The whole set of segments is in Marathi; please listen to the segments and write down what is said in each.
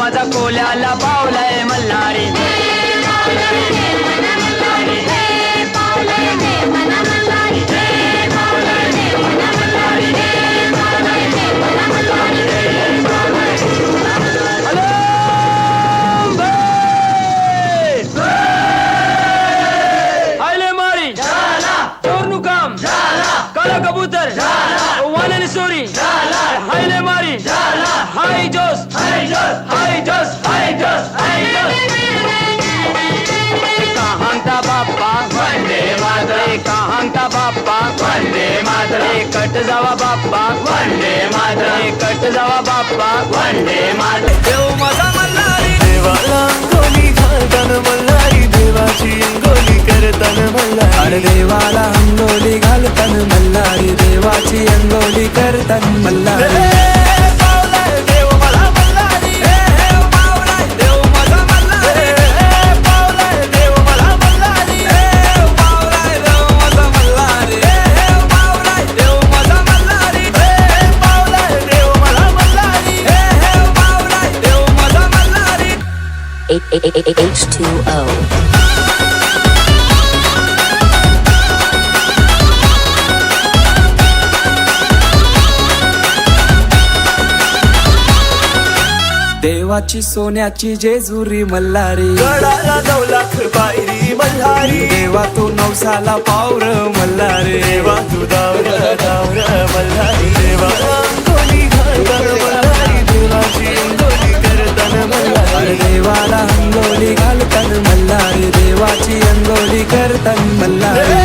माझा कोल्याला पावलाय मल्हारी. कबूतर वानर सोरी हायले मारी हाय जोस हाय जोस हाय जोस हाय जोस हाय जोस. कहांता बाप्पा वंदे मातरम. कहांता बाप्पा वंदे मातरम. कट जावा बाप्पा वंदे मातरम. कट जावा बाप्पा वंदे मातरम. देव माझा मल्हारी देवाला अंगोली घालतान मल्हारी देवाची अंगोली करतान मल्हारी. अरे देवाला अंगोली घालतान मल्हारी देवाची अंगोली करतान मल्हारी. H2O. देवाची सोन्याची जेजुरी मल्हारी. गडाला 9 लाख पायरी मल्हारी. देवा तू नवसाला पावर मल्हारी. देवा तू दावर मल्हारी. देवा अंगोली घालतान मल्हारी देवाची अंगोली करतान मल्हारी. देवाला अंगोली घालतान मल्हारी देवाची अंगोली करतान मल्हारी.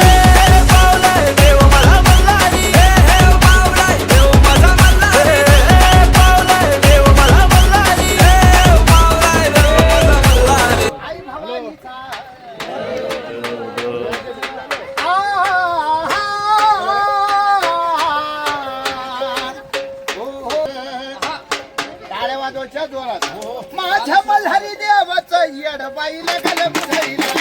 माझ्या मल्हारी देवाचं येड बाईला गलम घाईला.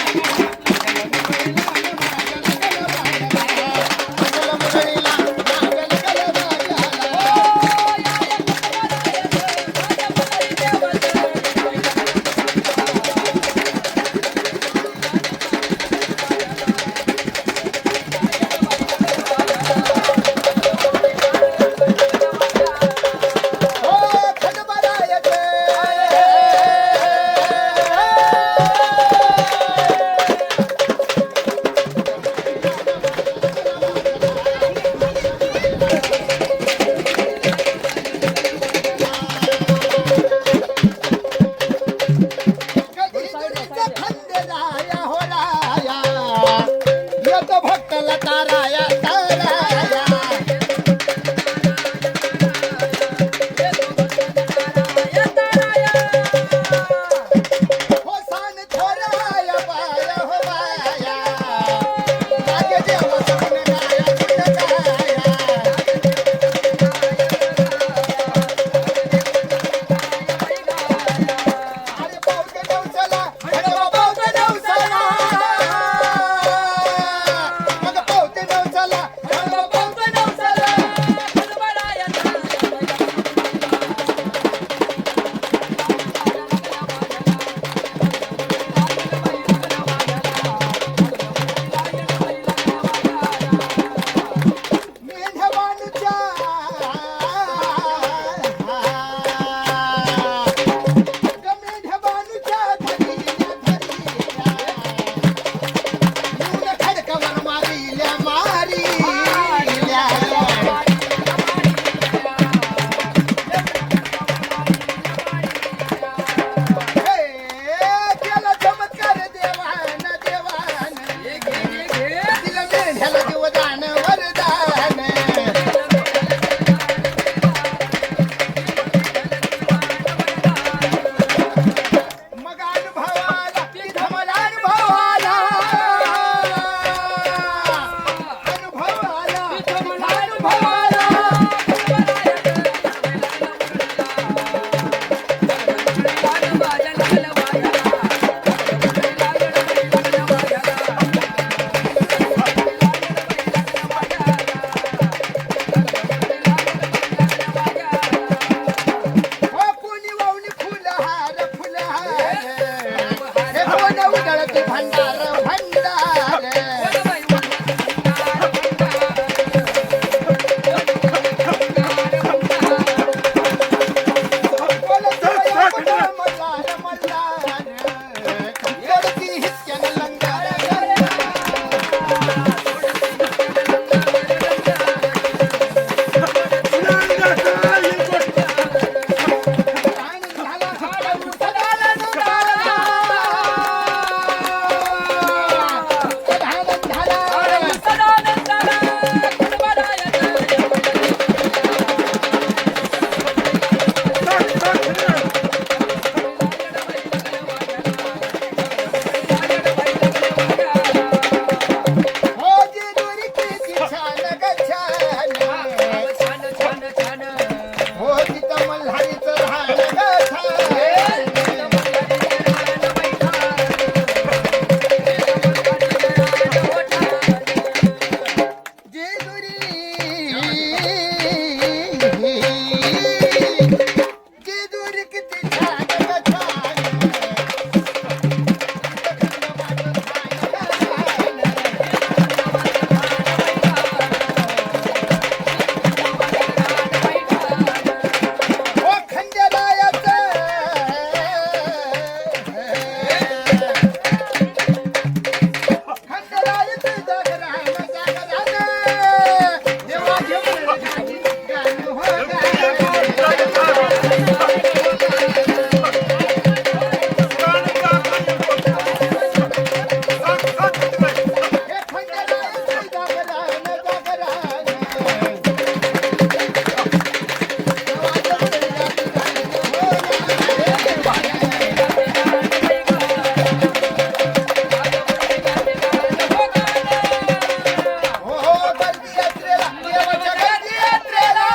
हो हो गर्दी यात्रेला देवाच्या गर्दी यात्रेला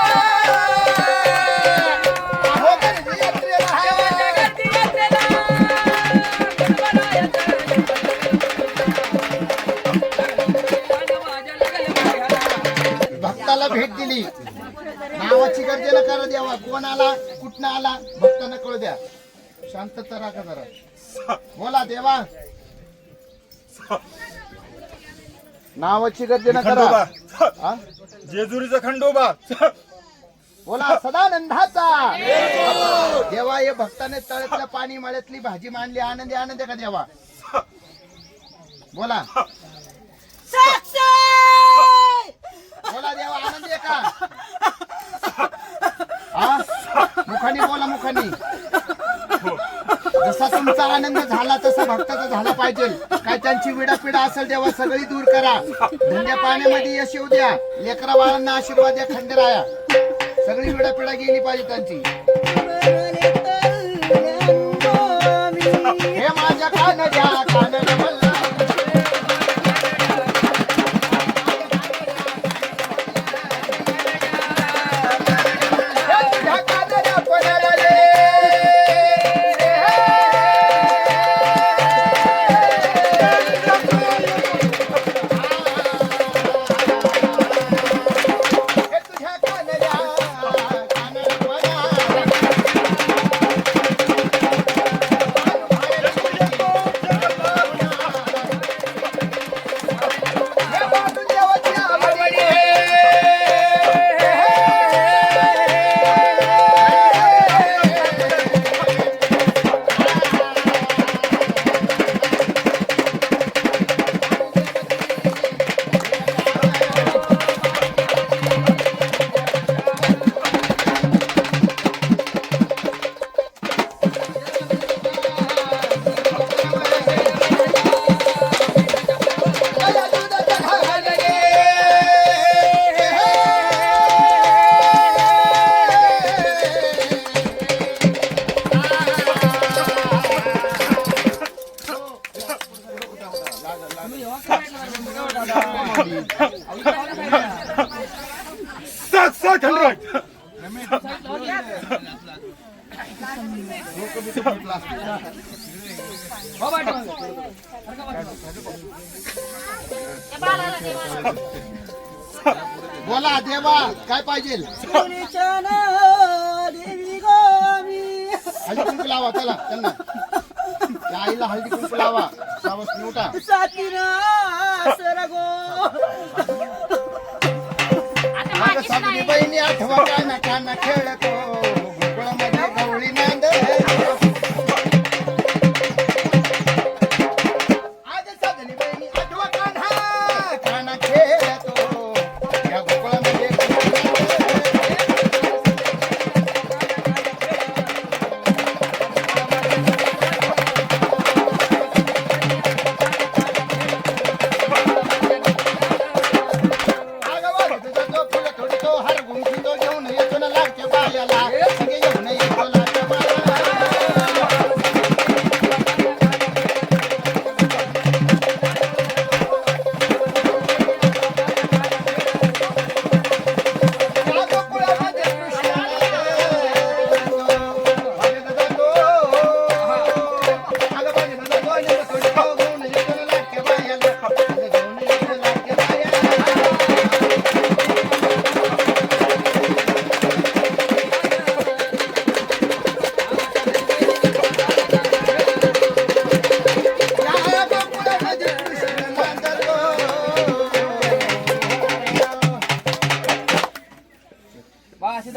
हो गर्दी यात्रेला भक्ताला भेट दिली नावाची गर्दीला करा देवा कोण आला कुठनं आला भक्तांना कळू द्या शांतता राखा जरा बोला देवा नावाची गर्दी न करा हा? जेजुरीचा खंडोबा बोला सदानंदाचा देवा हे भक्ताने तळ्यातलं पाणी मळ्यातली भाजी मांडली आनंदी आनंद का देवा बोला बोला देवा आनंदी आहे का हा मुखानी बोला मुखानी जसा तुमचा आनंद झाला तसा भक्ताचा झाला पाहिजे काय त्यांची विडापिडा असेल देवा सगळी दूर करा धंद्या पाण्यामध्ये यश येऊ द्या लेकरा बाळांना आशीर्वाद द्या खंडेराया सगळी विडापिडा गेली पाहिजे त्यांची हे माझ्या कान द्या कान मला बोला देवा काय पाहिजे हळदी कुंकू लावा चला त्यांना त्या आईला हळदी कुंकू लावा सावस उठा सगळी बहिणी आठवा काना काना खेळतो गोकुळामध्ये गवळी नांद आज सगळी बहिणी आठवा काना काना खेळतो या गोकुळामध्ये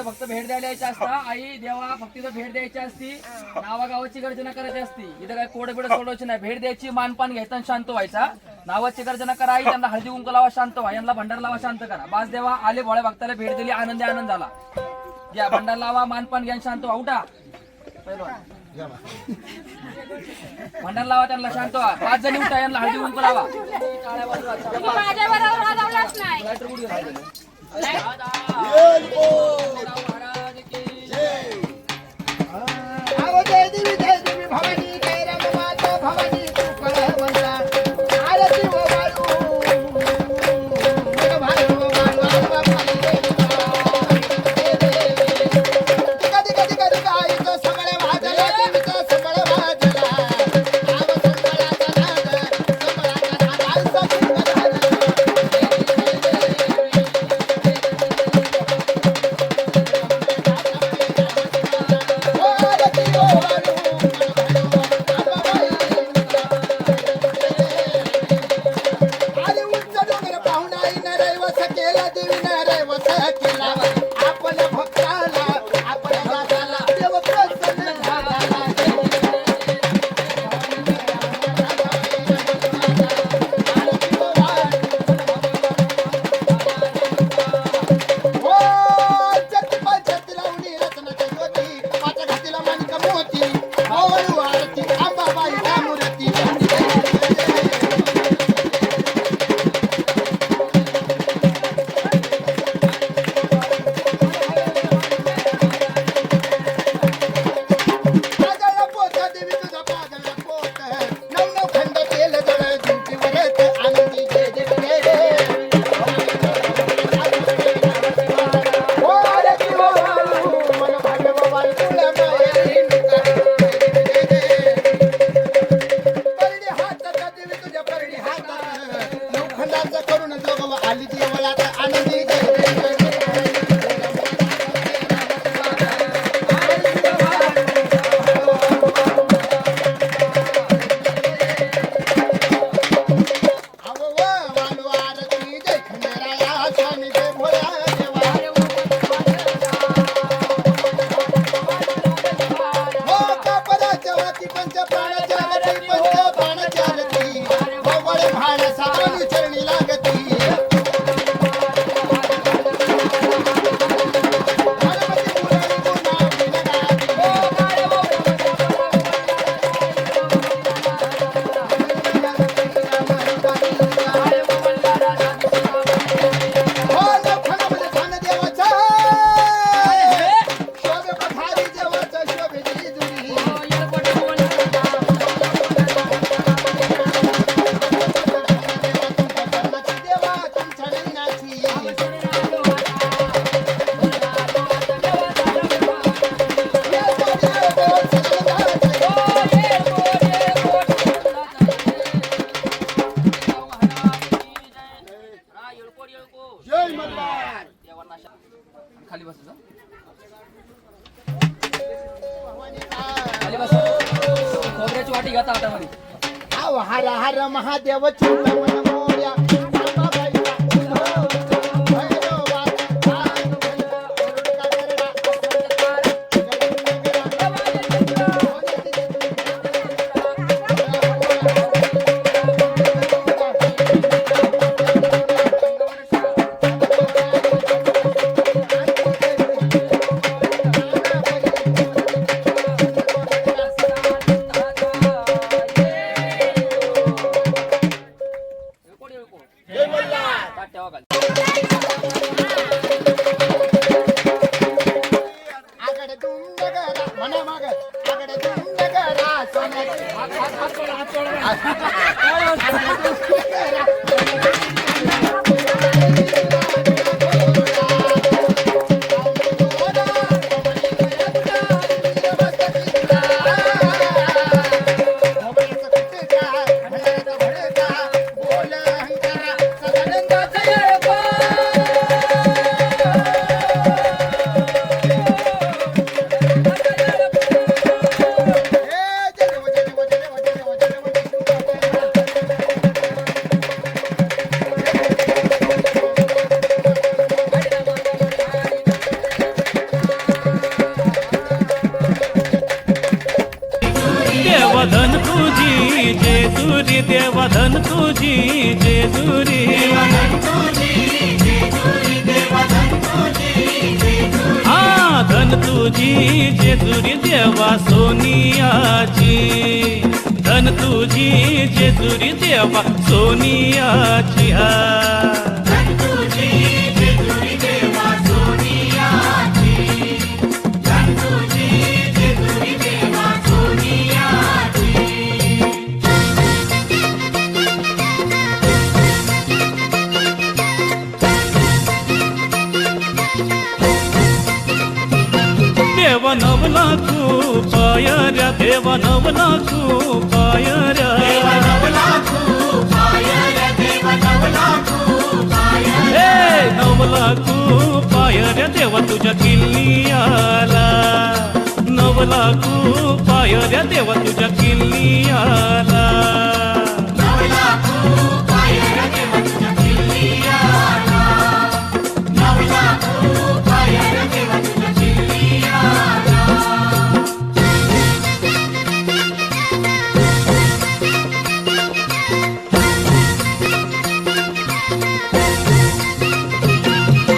फक्त भेट द्यायला यायची असता आई देवा फक्त इथं भेट द्यायची असती नावागावाची गर्जना करायची असती इथं काय कोड बिड सोडवायची नाही भेट द्यायची मानपान घ्यायचा आणि शांत व्हायचा नावाची गर्जना करा आई त्यांना हळदी कुंकू लावा शांत व्हा यांना भंडार लावा शांत करा बास देवा आले भोळ्या भक्ताला भेट दिली आनंदी आनंद झाला घ्या भंडार लावा मानपान घ्या शांत व्हा उठा भंडार लावा त्यांना शांत व्हा 5 जणी उठा यांना हळदी कुंकू लावा देवी मोती बोलू आरती अंबाबाईला मूर्ती पागल पोत देवी तुझा पागल पोत नव नव खंड केलं जळ झुंकीवरच आनंदी जय जय जय हो आरती हो मन भागव बाई तुला मायेली परडी हातात देवी तुझ्या परडी हातात नवखंडाचं करून जोगव आली देवळात आनंदी जय जय जय अहो व वालू आरती जय खंडेराया स्वामी जय भोळा देवा हो कापराच्या वाती पंच प्राणाच्या वती पंच प्राणाच्या रती वळ भाण सावली चरणी लागती गणपती मुरळी गुणा विनगाती हो नवखंडामध्ये ध्यान देवाचा शोभे पठारी देवाचा शोभेची जुरी देवा तुमच्या नयनाची जय मल्हार खाली बसायचं खाली बस खोबऱ्याची वाटी घ्या ताटामध्ये आव हर हर महादेव चिंतन मोर्या अंबाबाईला उद्धव भैरवाचा गरुडा गरुडा जय मल्हार ताट ठेवा खाली आगड दुंडगरा म्हणा माग आगड दुंडगरा सोन्याची देवधन तुझी जेजुरी देवधन तुझी जेजुरी हा धन तुझी जेजुरी देवा सोनियाची धन तुझी जेजुरी देवा सोनियाची हा देवा नवला खूप पायऱ्या देवा नवला खूप पायऱ्या हे नवला खूप पायऱ्या देवा तुझ्या किल्ली आला नवला खूप पायऱ्या देवा तुझ्या किल्ली आला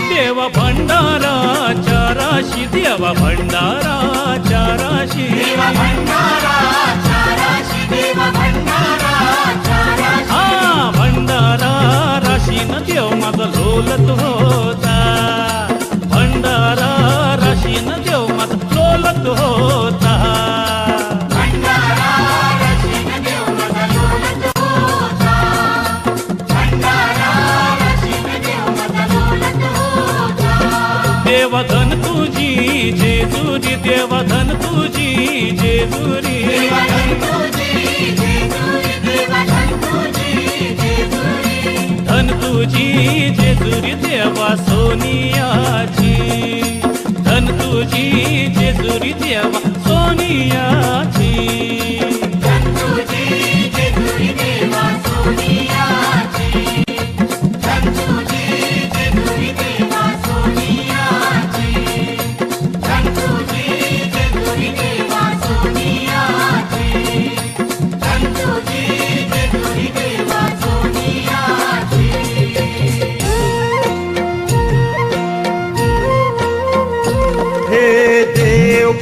देवा भंडारा चाराशी देवा भंडारा चाराशी देवधन तुझी जेजुरी देवधन तुझी जेजुरी धन तुझी जेजुरी देवा सोनियाची धन तुझी जेजुरी देवा सोनियाची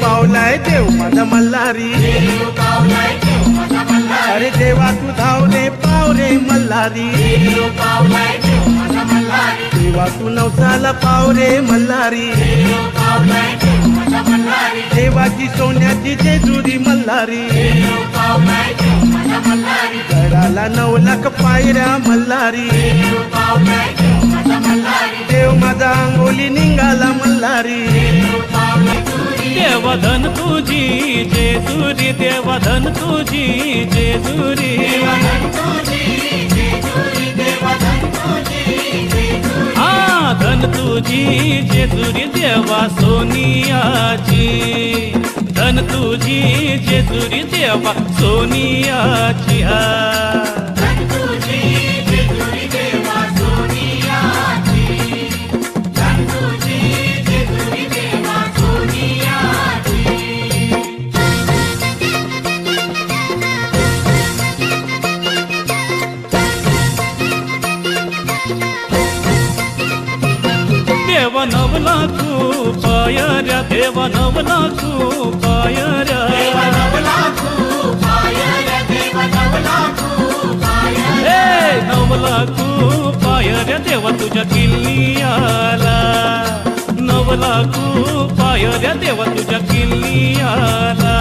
पावलाय देव माझा मल्हारी अरे देवा तू धाव रे पाव रे मल्हारी देवा तू नवसाला पाव रे मल्हारी देवाची सोन्याची जेजुरी मल्हारी गडाला 9 लाख पायऱ्या मल्हारी देव माझा अंगोली निघाला मल्हारी देवधन तुझी जेजुरी देवधन तुझी जेजुरी हा धन तुझी जेजुरी देवा सोनियाची धन तुझी जेजुरी देवा सोनियाची हा देवा 9 लाख पायऱ्या देवा 9 लाख पायऱ्या हे 9 लाख पायऱ्या देवा तुझ्या किल्ल्याला 9 लाख पायऱ्या देवा तुझ्या किल्ल्याला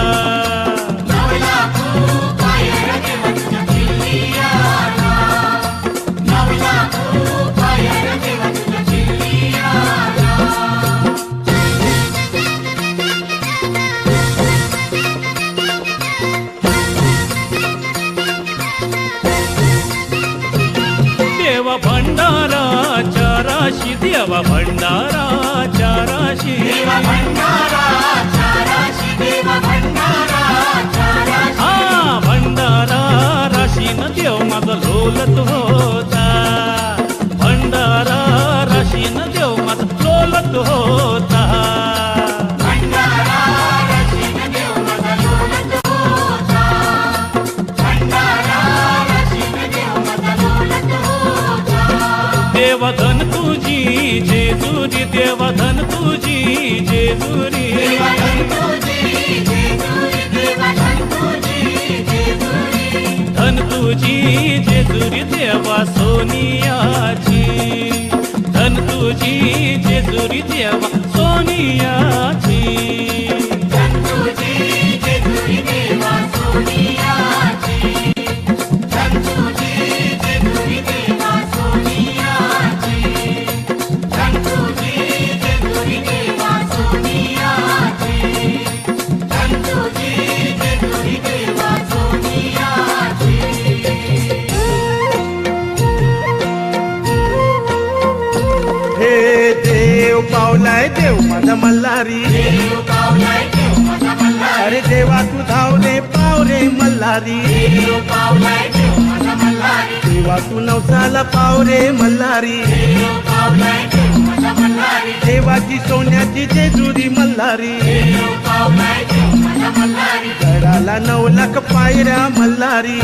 देवा भंडारा चाराशी देवा भंडारा चाराशी हा भंडारा राशीन देव माझा लोलत होता भंडारा राशीन देव माझा लोलत होता देवधन तुझी जेजुरी देवधन तुझी जेजुरी धन तुझी जेजुरी देवा सोनियाची धन तुझी जेजुरी देवा सोनियाची पावलाय देव माझा मल्हारी अरे देवा तू धाव रे पाव रे मल्हारी देवा तू नवसाला पाव रे मल्हारी देवाची सोन्याची जेजुरी मल्हारी गडाला 9 लाख पायऱ्या मल्हारी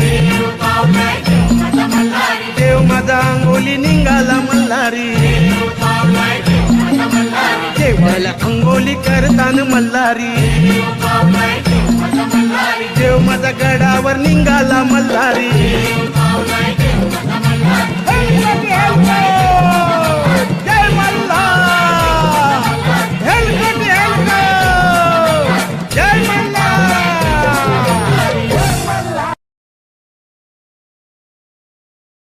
देव माझा अंगोली निघाला मल्हारी देवाला अंगोली करताना मल्हारी देव माझा गडावर निघाला मल्हारी